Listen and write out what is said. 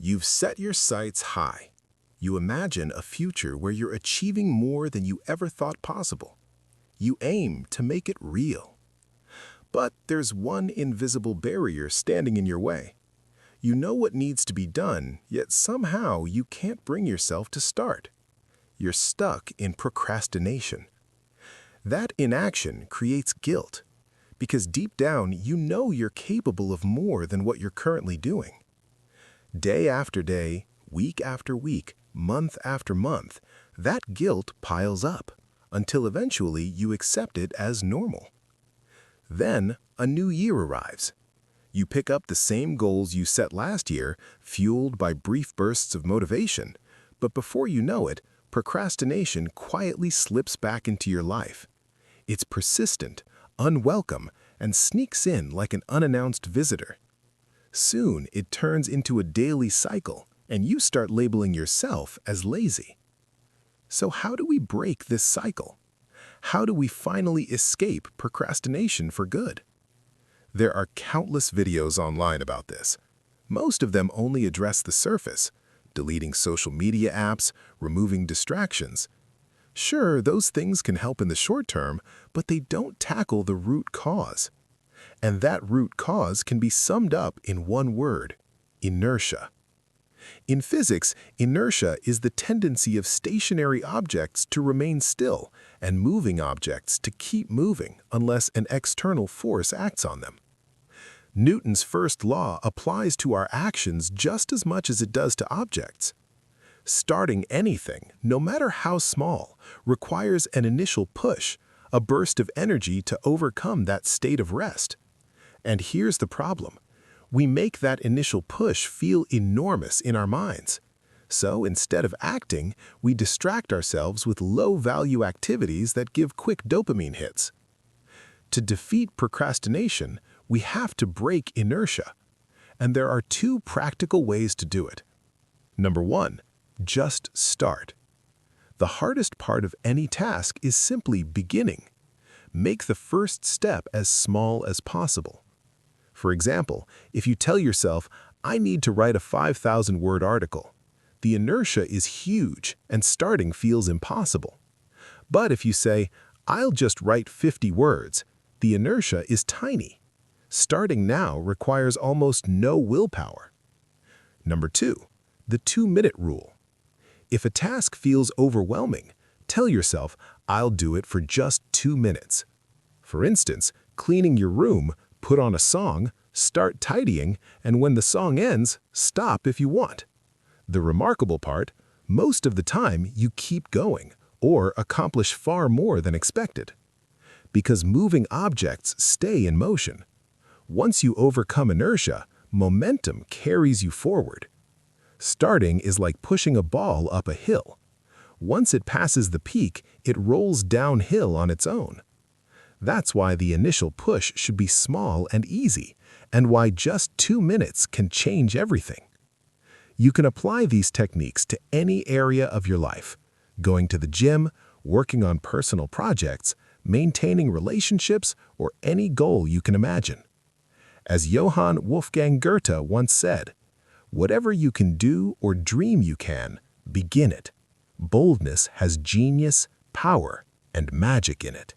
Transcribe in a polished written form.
You've set your sights high. You imagine a future where you're achieving more than you ever thought possible. You aim to make it real. But there's one invisible barrier standing in your way. You know what needs to be done, yet somehow you can't bring yourself to start. You're stuck in procrastination. That inaction creates guilt, because deep down you know you're capable of more than what you're currently doing. Day after day, week after week, month after month, that guilt piles up, until eventually you accept it as normal. Then a new year arrives. You pick up the same goals you set last year, fueled by brief bursts of motivation, but before you know it, procrastination quietly slips back into your life. It's persistent, unwelcome, and sneaks in like an unannounced visitor. Soon, it turns into a daily cycle, and you start labeling yourself as lazy. So how do we break this cycle? How do we finally escape procrastination for good? There are countless videos online about this. Most of them only address the surface, deleting social media apps, removing distractions. Sure, those things can help in the short term, but they don't tackle the root cause. And that root cause can be summed up in one word: inertia. In physics, inertia is the tendency of stationary objects to remain still and moving objects to keep moving unless an external force acts on them. Newton's first law applies to our actions just as much as it does to objects. Starting anything, no matter how small, requires an initial push, a burst of energy to overcome that state of rest. And here's the problem. We make that initial push feel enormous in our minds. So instead of acting, we distract ourselves with low-value activities that give quick dopamine hits. To defeat procrastination, we have to break inertia. And there are two practical ways to do it. Number one, just start. The hardest part of any task is simply beginning. Make the first step as small as possible. For example, if you tell yourself, "I need to write a 5,000-word article," the inertia is huge and starting feels impossible. But if you say, "I'll just write 50 words," the inertia is tiny. Starting now requires almost no willpower. Number two, the 2-minute rule. If a task feels overwhelming, tell yourself, "I'll do it for just 2 minutes." For instance, cleaning your room, put on a song, start tidying, and when the song ends, stop if you want. The remarkable part, most of the time you keep going or accomplish far more than expected. Because moving objects stay in motion. Once you overcome inertia, momentum carries you forward. Starting is like pushing a ball up a hill. Once it passes the peak, it rolls downhill on its own. That's why the initial push should be small and easy, and why just 2 minutes can change everything. You can apply these techniques to any area of your life: going to the gym, working on personal projects, maintaining relationships, or any goal you can imagine. As Johann Wolfgang Goethe once said, "Whatever you can do or dream you can, begin it. Boldness has genius, power, and magic in it."